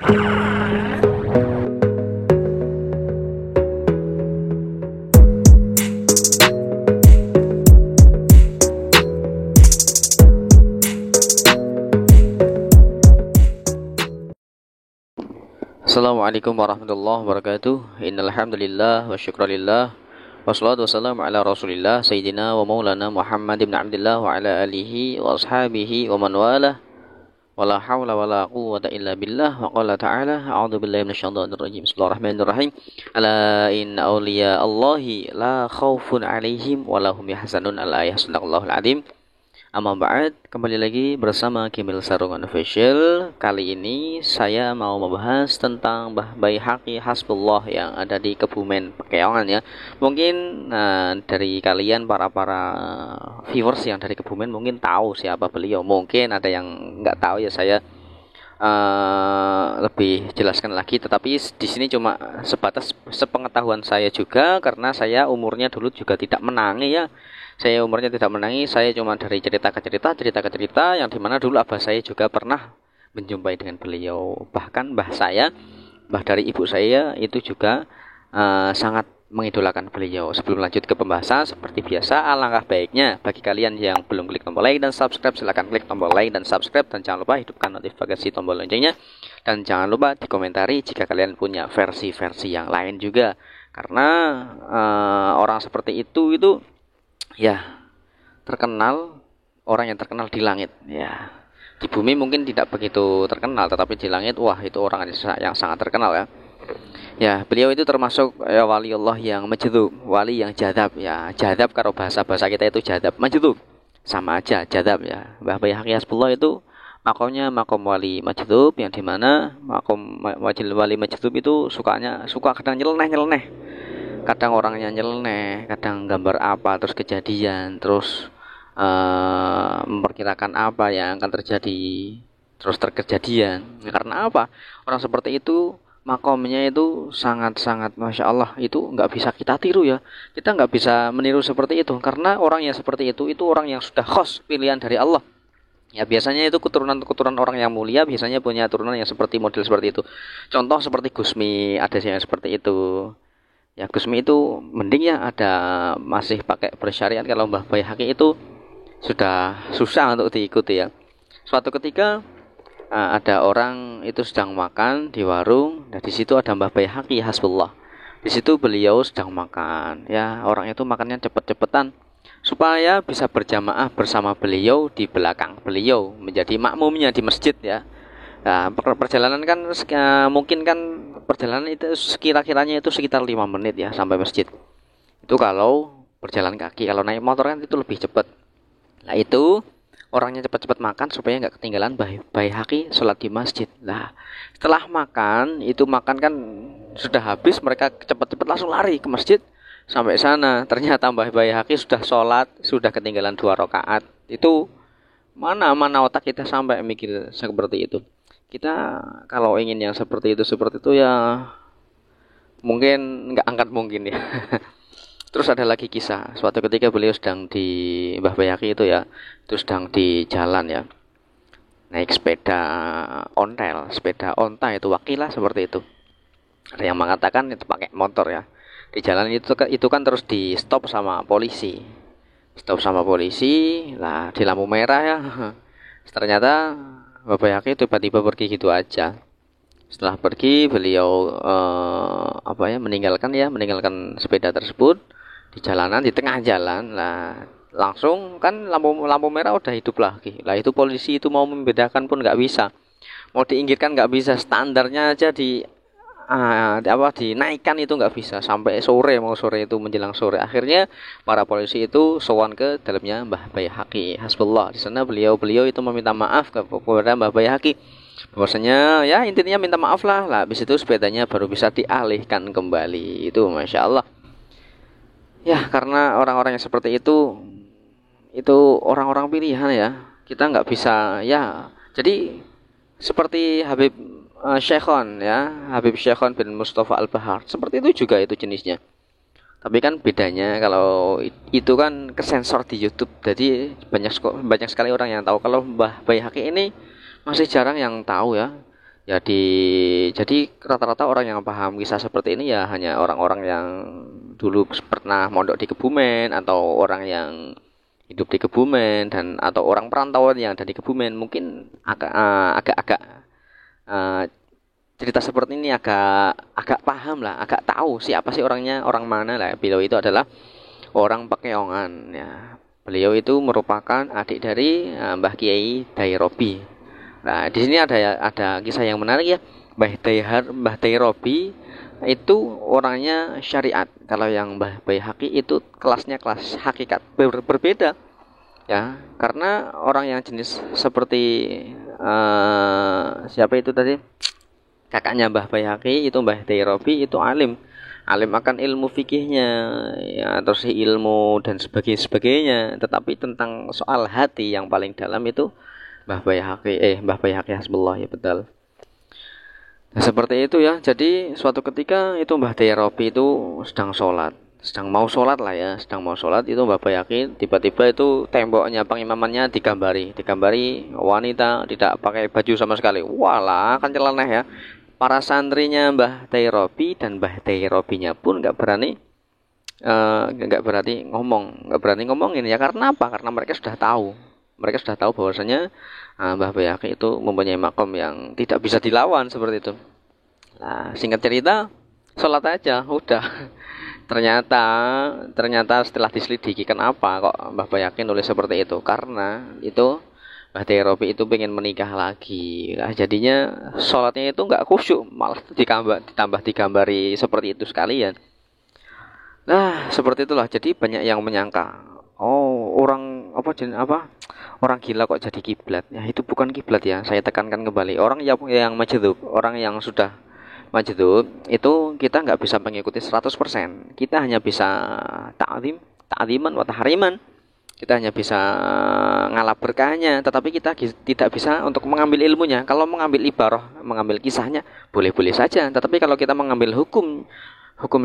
Assalamualaikum warahmatullahi wabarakatuh. Innal hamdalillah wa syukralillah wassalatu wassalamu ala Rasulillah sayyidina wa maulana Muhammad ibn Abdullah wa ala alihi wa ashabihi wa man walah. Wala haula wala quwwata illa billah. Wa qala ta'ala a'udzu billahi minasyaitonir rajim. Bismillahirrahmanirrahim. Ala inna awliya Allahi la khaufun 'alaihim wa lahum yahzanun. Al-ayah. Sadaqallahul azim. Amma ba'd, kembali lagi bersama Kimil Sarungan Official. Kali ini saya mau membahas tentang Mbah Baihaqi Hasbullah yang ada di Kebumen Pekeongan ya. Mungkin dari kalian para viewers yang dari Kebumen mungkin tahu siapa beliau. Mungkin ada yang nggak tahu ya, saya lebih jelaskan lagi. Tetapi di sini cuma sebatas sepengetahuan saya juga, karena saya umurnya dulu juga tidak menangi ya. Saya umurnya tidak menangis, saya cuma dari cerita ke cerita yang dimana dulu abah saya juga pernah menjumpai dengan beliau. Bahkan mbah dari ibu saya itu juga sangat mengidolakan beliau. Sebelum lanjut ke pembahasan, seperti biasa alangkah baiknya bagi kalian yang belum klik tombol like dan subscribe, silahkan klik tombol like dan subscribe, dan jangan lupa hidupkan notifikasi tombol loncengnya, dan jangan lupa dikomentari jika kalian punya versi-versi yang lain juga, karena orang seperti itu ya terkenal, orang yang terkenal di langit ya. Di bumi mungkin tidak begitu terkenal, tetapi di langit wah itu orang yang sangat terkenal ya. Ya, beliau itu termasuk ya wali Allah yang majdub, wali yang jadab ya. Jadab kalau bahasa kita itu jadab, majdub sama aja jadab ya. Mbah Baihaqi Hasbullah itu makomnya makom wali majdub, yang dimana makom wali majdub itu suka kadang nyeleneh. Kadang orangnya nyeleneh, kadang gambar apa terus kejadian, terus memperkirakan apa yang akan terjadi, terus terkejadian. Karena apa? Orang seperti itu makomnya itu sangat-sangat masya Allah, itu nggak bisa kita tiru ya. Kita nggak bisa meniru seperti itu, karena orang yang seperti itu orang yang sudah khos pilihan dari Allah. Ya biasanya itu keturunan orang yang mulia biasanya punya turunan yang seperti model seperti itu. Contoh seperti Gusmi, ada yang seperti itu. Ya Gusmi itu mending ya ada masih pakai bersyariat. Kalau Mbah Baihaqi itu sudah susah untuk diikuti ya. Suatu ketika ada orang itu sedang makan di warung. Nah di situ ada Mbah Baihaqi Hasbullah. Di situ beliau sedang makan. Ya orang itu makannya cepet-cepetan supaya bisa berjamaah bersama beliau di belakang beliau, menjadi makmumnya di masjid ya. Nah, perjalanan kan mungkin kan perjalanan itu sekira-kiranya itu sekitar 5 menit ya sampai masjid. Itu kalau berjalan kaki, kalau naik motor kan itu lebih cepat. Nah itu orangnya cepat-cepat makan supaya nggak ketinggalan Baihaqi sholat di masjid. Nah setelah makan kan sudah habis, mereka cepat-cepat langsung lari ke masjid. Sampai sana ternyata Mbah Baihaqi sudah sholat, sudah ketinggalan 2 rakaat. Itu mana otak kita sampai mikir seperti itu. Kita kalau ingin yang seperti itu ya mungkin nggak angkat mungkin ya. Terus ada lagi kisah, suatu ketika beliau sedang di Mbah Baihaqi itu ya, itu sedang di jalan ya, naik sepeda onta itu wakilah seperti itu. Ada yang mengatakan itu pakai motor ya. Di jalan itu kan terus di stop sama polisi. Lah di lampu merah ya. Ternyata Mbah Baihaqi tiba-tiba pergi gitu aja. Setelah pergi beliau meninggalkan sepeda tersebut di jalanan, di tengah jalan. Lah langsung kan lampu merah udah hidup lagi. Lah itu polisi itu mau membedakan pun nggak bisa, mau diinggirkan nggak bisa, standarnya aja dinaikkan itu nggak bisa sampai sore itu menjelang sore. Akhirnya para polisi itu sowan ke dalamnya Mbah Baihaqi Hasbullah. Di sana beliau itu meminta maaf kepada Mbah Baihaqi, bahwasanya ya intinya minta maaf lah. Habis itu sepedanya baru bisa dialihkan kembali. Itu masya Allah ya, karena orang-orang yang seperti itu orang-orang pilihan ya. Kita nggak bisa ya. Jadi seperti Habib Syekhon bin Mustafa Al-Bahar, seperti itu juga itu jenisnya. Tapi kan bedanya kalau itu kan kesensor di YouTube, jadi banyak sekali orang yang tahu. Kalau Mbah Baihaqi ini masih jarang yang tahu ya. Ya jadi rata-rata orang yang paham kisah seperti ini ya hanya orang-orang yang dulu pernah mondok di Kebumen atau orang yang hidup di Kebumen dan atau orang perantauan yang ada di Kebumen mungkin agak-agak eh, cerita seperti ini agak agak paham lah, agak tahu siapa sih orangnya, orang mana lah. Beliau itu adalah orang Pekeongan ya. Beliau itu merupakan adik dari Mbah Kiai Dairobi. Nah, di sini ada kisah yang menarik ya. Mbah Dairobi itu orangnya syariat. Kalau yang Mbah Baihaqi itu kelasnya kelas hakikat. Berbeda ya. Karena orang yang jenis seperti siapa itu tadi? Kakaknya Mbah Baihaqi itu Mbah Dairobi itu alim akan ilmu fikihnya ya, terus ilmu dan sebagainya, tetapi tentang soal hati yang paling dalam itu Mbah Baihaqi Hasbullah ya betul. Nah, seperti itu ya. Jadi suatu ketika itu Mbah Dairobi itu sedang mau sholat lah ya, sedang mau sholat itu Mbah Baihaqi tiba-tiba itu temboknya pengimamannya digambari wanita tidak pakai baju sama sekali. Walah kan celeneh ya. Para santrinya Mbah Dairobi dan Mbah Dairobinya pun nggak berani ngomongin ya. Karena apa? Karena mereka sudah tahu bahwasanya Mbah Baihaqi itu mempunyai makom yang tidak bisa dilawan seperti itu. Nah, singkat cerita, sholat aja udah. Ternyata setelah diselidiki kenapa kok Mbah Baihaqi nulis seperti itu? Karena itu Mbah Dairobi itu pengen menikah lagi. Nah, jadinya sholatnya itu nggak khusyuk, malah ditambah digambari seperti itu sekalian. Nah, seperti itulah. Jadi banyak yang menyangka, oh, orang gila kok jadi kiblat. Ya, itu bukan kiblat ya. Saya tekankan kembali. Orang yang majdzub, orang yang sudah majdzub itu kita nggak bisa mengikuti 100%. Kita hanya bisa ta'ziman wa tahriman. Kita hanya bisa ngalap berkahnya, tetapi kita tidak bisa untuk mengambil ilmunya. Kalau mengambil ibarah, mengambil kisahnya, boleh-boleh saja. Tetapi kalau kita mengambil hukum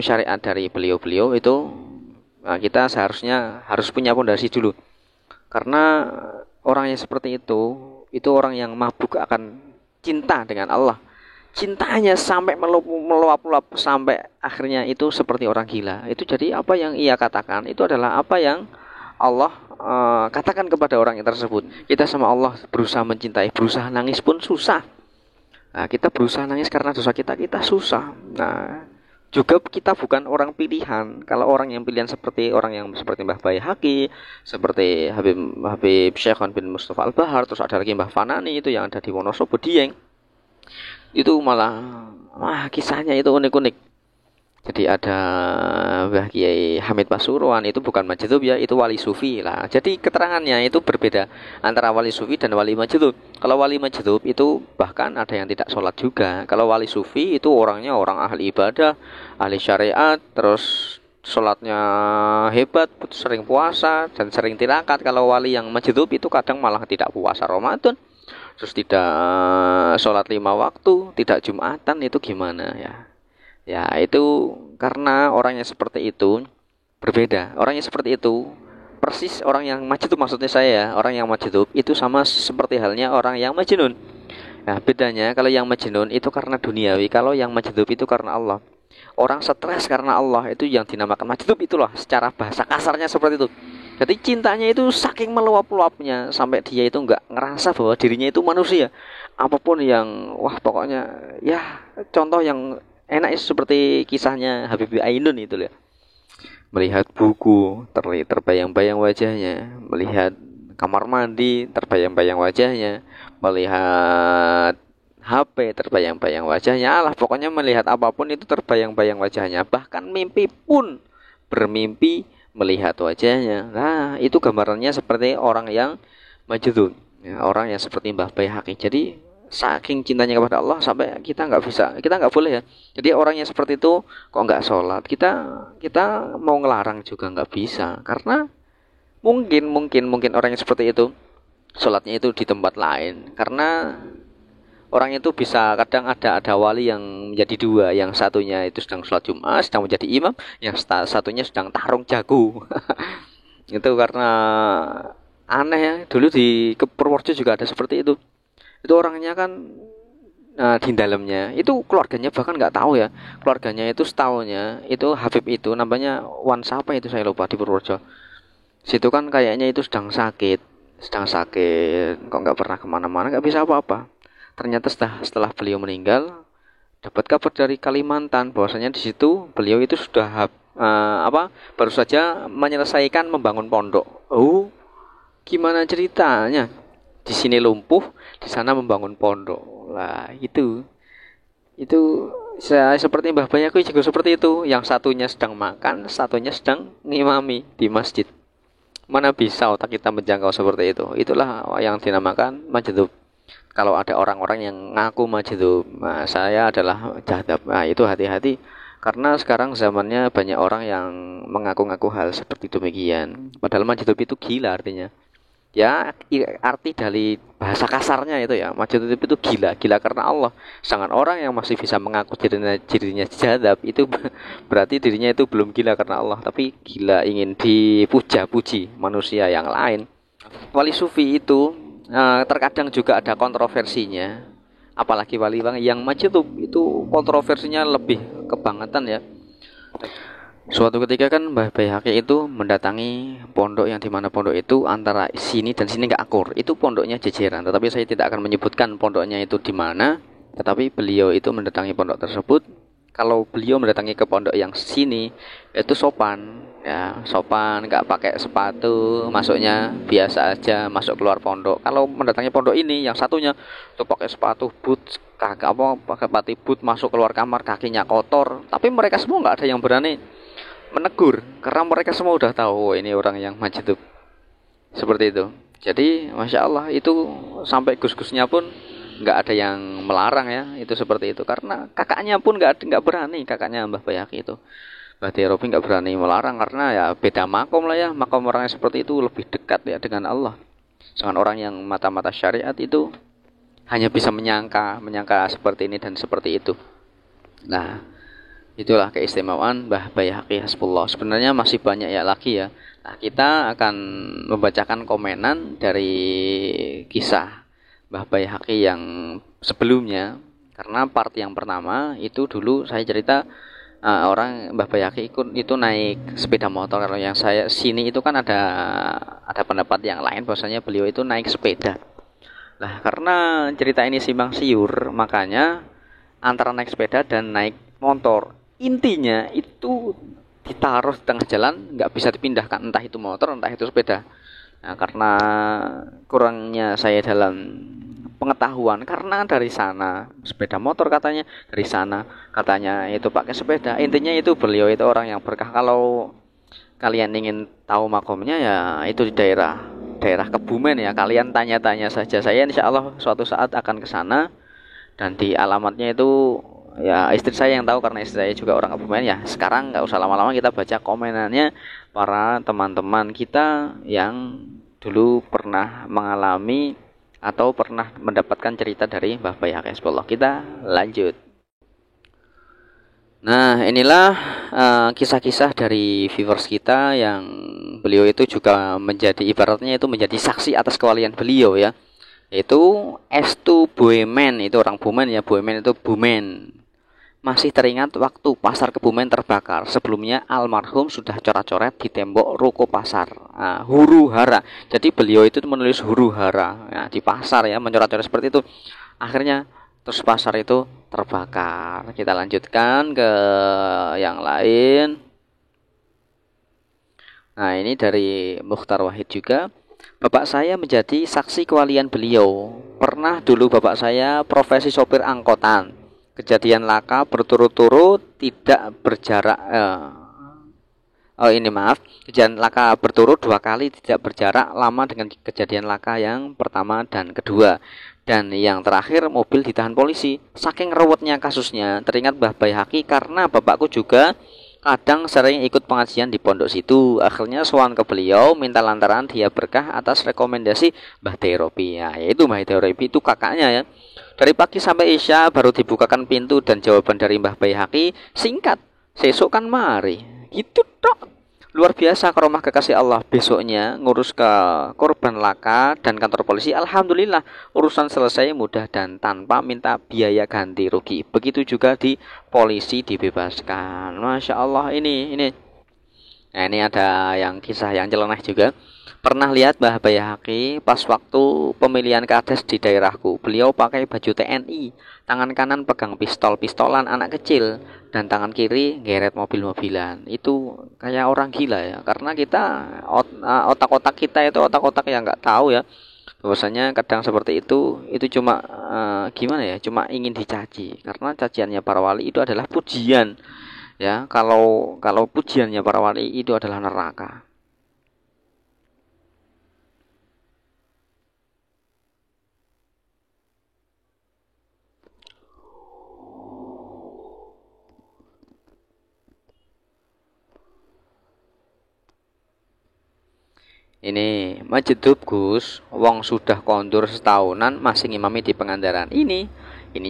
syariat dari beliau-beliau itu, nah, kita seharusnya harus punya pondasi dulu. Karena orang yang seperti itu orang yang mabuk akan cinta dengan Allah. Cintanya sampai meluap-luap sampai akhirnya itu seperti orang gila. Itu jadi apa yang ia katakan itu adalah apa yang Allah katakan kepada orang yang tersebut. Kita sama Allah berusaha mencintai, berusaha nangis pun susah. Nah, kita berusaha nangis karena dosa kita susah. Nah, juga kita bukan orang pilihan. Kalau orang yang pilihan seperti orang yang seperti Mbah Baihaqi, seperti Habib Syekhon bin Mustafa Al-Bahar, terus ada lagi Mbah Fanani itu yang ada di Wonosobo Dieng. Itu malah kisahnya itu unik-unik. Jadi ada Mbah Kiai Hamid Pasuruan itu bukan majdzub ya, itu wali sufi lah. Jadi keterangannya itu berbeda antara wali sufi dan wali majdzub. Kalau wali majdzub itu bahkan ada yang tidak sholat juga. Kalau wali sufi itu orangnya orang ahli ibadah, ahli syariat, terus sholatnya hebat, sering puasa dan sering tirakat. Kalau wali yang majdzub itu kadang malah tidak puasa Ramadan, terus tidak sholat 5 waktu, tidak Jumatan, itu gimana ya? Ya itu karena orangnya seperti itu berbeda. Orangnya seperti itu persis orang yang majdzub, maksudnya saya orang yang majdzub itu sama seperti halnya orang yang majnun. Nah bedanya kalau yang majnun itu karena duniawi, kalau yang majdzub itu karena Allah. Orang stres karena Allah itu yang dinamakan majdzub, itulah secara bahasa kasarnya seperti itu. Jadi cintanya itu saking meluap-luapnya sampai dia itu nggak ngerasa bahwa dirinya itu manusia. Apapun yang pokoknya ya contoh yang enak seperti kisahnya Habibie Ainun itu ya. Melihat buku terbayang-bayang wajahnya, melihat kamar mandi terbayang-bayang wajahnya, melihat HP terbayang-bayang wajahnya. Pokoknya melihat apapun itu terbayang-bayang wajahnya. Bahkan mimpi pun bermimpi melihat wajahnya. Nah, itu gambarannya seperti orang yang majdzub, ya, orang yang seperti Mbah Baihaqi. Jadi saking cintanya kepada Allah sampai kita nggak boleh ya. Jadi orang yang seperti itu kok nggak sholat, kita mau ngelarang juga nggak bisa, karena mungkin orang yang seperti itu sholatnya itu di tempat lain. Karena orang itu bisa kadang ada wali yang menjadi dua, yang satunya itu sedang sholat Jumat, sedang menjadi imam, yang satunya sedang tarung jago. Itu karena aneh ya. Dulu di Purworejo juga ada seperti itu. Itu orangnya kan di dalamnya itu keluarganya bahkan nggak tahu ya, keluarganya itu setaunya itu Habib itu namanya Wan siapa itu saya lupa, di Purworejo situ kan kayaknya itu sedang sakit kok nggak pernah kemana-mana, nggak bisa apa-apa. Ternyata setelah beliau meninggal dapat kabar dari Kalimantan bahwasanya di situ beliau itu sudah baru saja menyelesaikan membangun pondok. Oh, gimana ceritanya? Di sini lumpuh, di sana membangun pondok. Lah, itu saya seperti Mbah Bayaku juga seperti itu. Yang satunya sedang makan, satunya sedang ngimami di masjid. Mana bisa otak kita menjangkau seperti itu? Itulah yang dinamakan majdzub. Kalau ada orang-orang yang ngaku majdzub, nah, saya adalah jadab. Nah, itu hati-hati karena sekarang zamannya banyak orang yang mengaku-ngaku hal seperti demikian. Padahal majdzub itu gila artinya. Ya, arti dari bahasa kasarnya itu ya, majdzub itu gila karena Allah. Sedangkan orang yang masih bisa mengaku dirinya jadab itu berarti dirinya itu belum gila karena Allah, tapi gila ingin dipuja-puji manusia yang lain. Wali sufi itu terkadang juga ada kontroversinya, apalagi wali yang majdzub itu kontroversinya lebih kebangetan ya. Suatu ketika kan Mbah Baihaqi itu mendatangi pondok yang dimana pondok itu antara sini dan sini nggak akur, itu pondoknya jejeran, tetapi saya tidak akan menyebutkan pondoknya itu di mana. Tetapi beliau itu mendatangi pondok tersebut. Kalau beliau mendatangi ke pondok yang sini itu sopan, ya sopan, nggak pakai sepatu, masuknya biasa aja, masuk keluar pondok. Kalau mendatangi pondok ini yang satunya itu pakai sepatu boot, pakai pati boot, masuk keluar kamar kakinya kotor. Tapi mereka semua nggak ada yang berani menegur karena mereka semua udah tahu ini orang yang majdzub seperti itu. Jadi masya Allah itu sampai gus-gusnya pun nggak ada yang melarang ya, itu seperti itu karena kakaknya pun nggak berani, kakaknya Mbah Baihaqi itu Mbah Derobi nggak berani melarang karena ya beda makom lah ya, makom orang yang seperti itu lebih dekat ya dengan Allah. Sedangkan orang yang mata-mata syariat itu hanya bisa menyangka seperti ini dan seperti itu. Nah, itulah keistimewaan Mbah Baihaqi Hasbullah. Sebenarnya masih banyak ya lagi ya. Nah, kita akan membacakan komenan dari kisah Mbah Baihaqi yang sebelumnya. Karena part yang pertama itu dulu saya cerita orang Mbah Baihaqi itu naik sepeda motor. Kalau yang saya sini itu kan ada pendapat yang lain bahwasanya beliau itu naik sepeda. Nah, karena cerita ini simpang siur, makanya antara naik sepeda dan naik motor intinya itu ditaruh di tengah jalan, nggak bisa dipindahkan, entah itu motor entah itu sepeda. Nah, karena kurangnya saya dalam pengetahuan, karena dari sana sepeda motor katanya, dari sana katanya itu pakai sepeda, intinya itu beliau itu orang yang berkah. Kalau kalian ingin tahu makomnya ya itu di daerah Kebumen ya, kalian tanya-tanya saja, saya insya Allah suatu saat akan ke sana. Dan di alamatnya itu ya istri saya yang tahu karena istri saya juga orang Kebumen ya. Sekarang nggak usah lama-lama, kita baca komenannya para teman-teman kita yang dulu pernah mengalami atau pernah mendapatkan cerita dari Mbah Baihaqi Hasbullah. Kita lanjut. Nah, inilah kisah-kisah dari viewers kita yang beliau itu juga menjadi ibaratnya itu menjadi saksi atas kewalian beliau ya. Yaitu Estu Boemen, itu orang Bumen ya, Boemen itu Bumen. Masih teringat waktu pasar Kebumen terbakar. Sebelumnya almarhum sudah coret-coret di tembok ruko pasar. Huru hara. Jadi beliau itu menulis huru hara ya, di pasar ya, mencoret-coret seperti itu. Akhirnya terus pasar itu terbakar. Kita lanjutkan ke yang lain. Nah, ini dari Mukhtar Wahid juga. Bapak saya menjadi saksi kewalian beliau. Pernah dulu bapak saya profesi sopir angkotan. Kejadian laka berturut-turut tidak berjarak. Kejadian laka berturut 2 kali tidak berjarak lama dengan kejadian laka yang pertama dan kedua. Dan yang terakhir mobil ditahan polisi. Saking ruwetnya kasusnya, teringat Mbah Baihaqi karena bapakku juga kadang sering ikut pengajian di pondok situ. Akhirnya sowan ke beliau minta lantaran dia berkah atas rekomendasi Mbah Derobi. Ya, yaitu Mbah Derobi itu kakaknya ya. Dari pagi sampai isya baru dibukakan pintu dan jawaban dari Mbah Baihaqi singkat, sesuk kan mari. Gitu tok. luar biasa karomah kekasih Allah. Besoknya ngurus ke korban laka dan kantor polisi, alhamdulillah urusan selesai mudah dan tanpa minta biaya ganti rugi. Begitu juga di polisi dibebaskan. Masya Allah, ini. Nah, ini ada yang kisah yang nyeleneh juga. Pernah lihat Mbah Bayhaqi pas waktu pemilihan kades di daerahku. Beliau pakai baju TNI, tangan kanan pegang pistolan anak kecil, dan tangan kiri geret mobil-mobilan. Itu kayak orang gila ya, karena kita otak-otak kita itu otak-otak yang nggak tahu ya. Bahwasanya kadang seperti itu cuma gimana ya, cuma ingin dicaci. Karena caciannya para wali itu adalah pujian. Ya, kalau pujiannya para wali itu adalah neraka. Ini Masjid Gus, wong sudah kondur setahunan masih ngimami di Pangandaran. Ini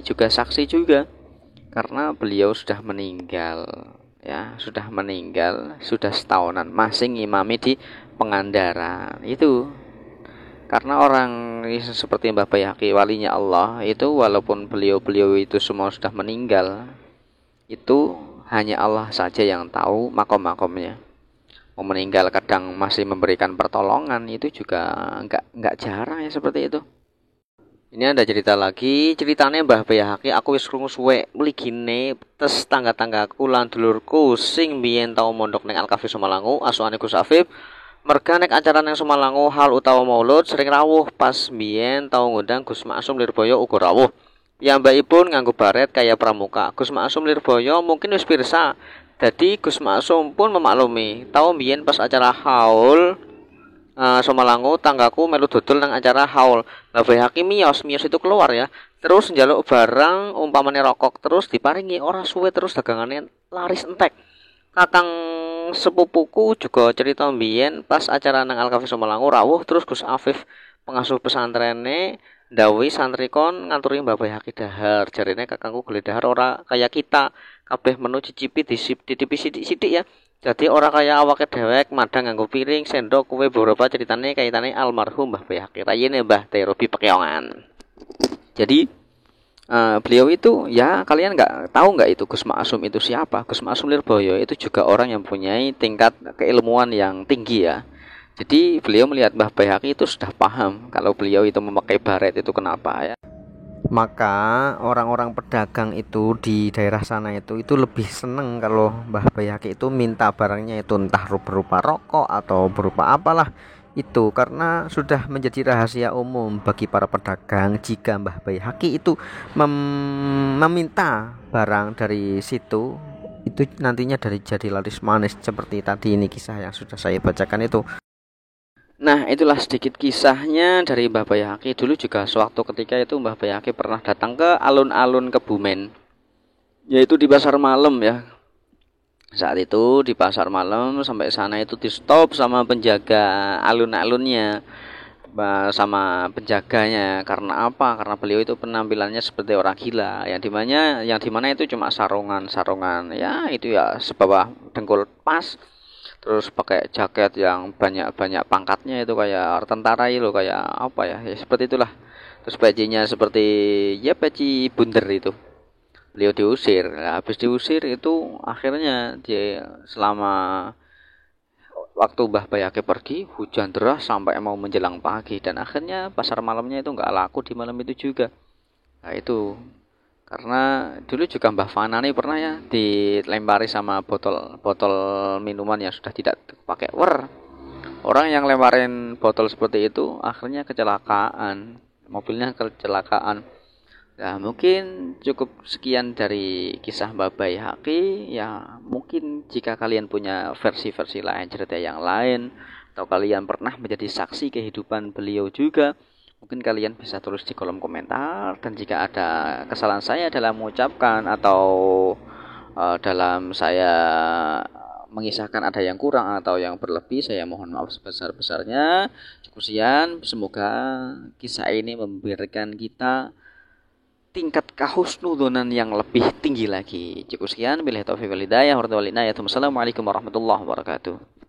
juga saksi juga karena beliau sudah meninggal ya, sudah setahunan masih ngimami di Pangandaran. Itu karena orang seperti Mbah Bayhaqi walinya Allah itu walaupun beliau itu semua sudah meninggal, itu hanya Allah saja yang tahu makom-makomnya. Mau meninggal kadang masih memberikan pertolongan, itu juga nggak jarang ya seperti itu. Ini ada cerita lagi, ceritanya Mbah Bayhaqi aku wis krungu suwe mligine tes tangga-tanggaku lan dulurku sing biyen tau mondok ning Al Kafi Sumalangu asuhane Gus Afif. Merga nek acara ning Sumalangu hal utawa maulud sering rawuh pas biyen tau ngundang Gus Maksum Lirboyo uga rawuh. Piyambakipun nganggo baret kaya pramuka. Gus Maksum Lirboyo mungkin wis pirsa. Jadi Gus Maksum pun memaklumi. Tahu mbiyen pas acara haul Sumalangu tanggaku melu dodol nang acara haul. Lah Bayhaqi miyos itu keluar ya. Terus njaluk barang umpamane rokok terus diparingi ora suwe terus dagangane laris entek. Kakang sepupuku juga cerita mbiyen pas acara nang Al Kafi Sumalangu rawuh terus Gus Afif pengasuh pesantrene ndawi santri kon nganturi Mbah Bayhaqi dahar. Jarine kakangku gele dahar ora kayak kita. Kabeh menu cicipi ditipi sithik-sithik ya. Jadi orang kaya awake dhewek madang nganggo piring, sendok, kue beberapa ceritane kaitane almarhum Mbah Bayhaqi. Rayine Mbah Terobi Pekeongan. Jadi beliau itu ya kalian tahu nggak itu Gus Maksum itu siapa? Gus Maksum Lirboyo itu juga orang yang mempunyai tingkat keilmuan yang tinggi ya. Jadi beliau melihat Mbah Bayhaqi itu sudah paham kalau beliau itu memakai baret itu kenapa ya. Maka orang-orang pedagang itu di daerah sana itu lebih seneng kalau Mbah Bayhaqi itu minta barangnya itu entah berupa rokok atau berupa apalah itu, karena sudah menjadi rahasia umum bagi para pedagang jika Mbah Bayhaqi itu meminta barang dari situ itu nantinya jadi laris manis seperti tadi ini kisah yang sudah saya bacakan itu. Nah, itulah sedikit kisahnya dari Mbah Bayhaqi. Dulu juga sewaktu ketika itu Mbah Bayhaqi pernah datang ke alun-alun Kebumen, yaitu di pasar malam ya. Saat itu di pasar malam sampai sana itu di stop sama penjaga alun-alunnya, sama penjaganya. Karena apa? Karena beliau itu penampilannya seperti orang gila, yang dimana itu cuma sarungan ya itu ya sebawah dengkul pas. Terus pakai jaket yang banyak pangkatnya itu kayak tentara itu kayak apa ya, ya seperti itulah. Terus bajunya seperti ya peci bundar itu. Beliau diusir. Nah, habis diusir itu akhirnya dia selama waktu Mbah Bayhaqi pergi hujan deras sampai mau menjelang pagi dan akhirnya pasar malamnya itu nggak laku di malam itu juga. Nah itu karena dulu juga Mbah Fanani pernah ya dilempari sama botol minuman yang sudah tidak pakai orang yang lemparin botol seperti itu akhirnya kecelakaan, mobilnya kecelakaan. Nah mungkin cukup sekian dari kisah Mbah Bayhaqi ya. Mungkin jika kalian punya versi-versi lain, cerita yang lain, atau kalian pernah menjadi saksi kehidupan beliau juga, mungkin kalian bisa tulis di kolom komentar. Dan jika ada kesalahan saya dalam mengucapkan atau dalam saya mengisahkan ada yang kurang atau yang berlebih, saya mohon maaf sebesar-besarnya. Cukup sekian, semoga kisah ini memberikan kita tingkat kahusnudonan yang lebih tinggi lagi. Cukup sekian, billahi taufiq wal hidayah. Wassalamualaikum warahmatullahi wabarakatuh.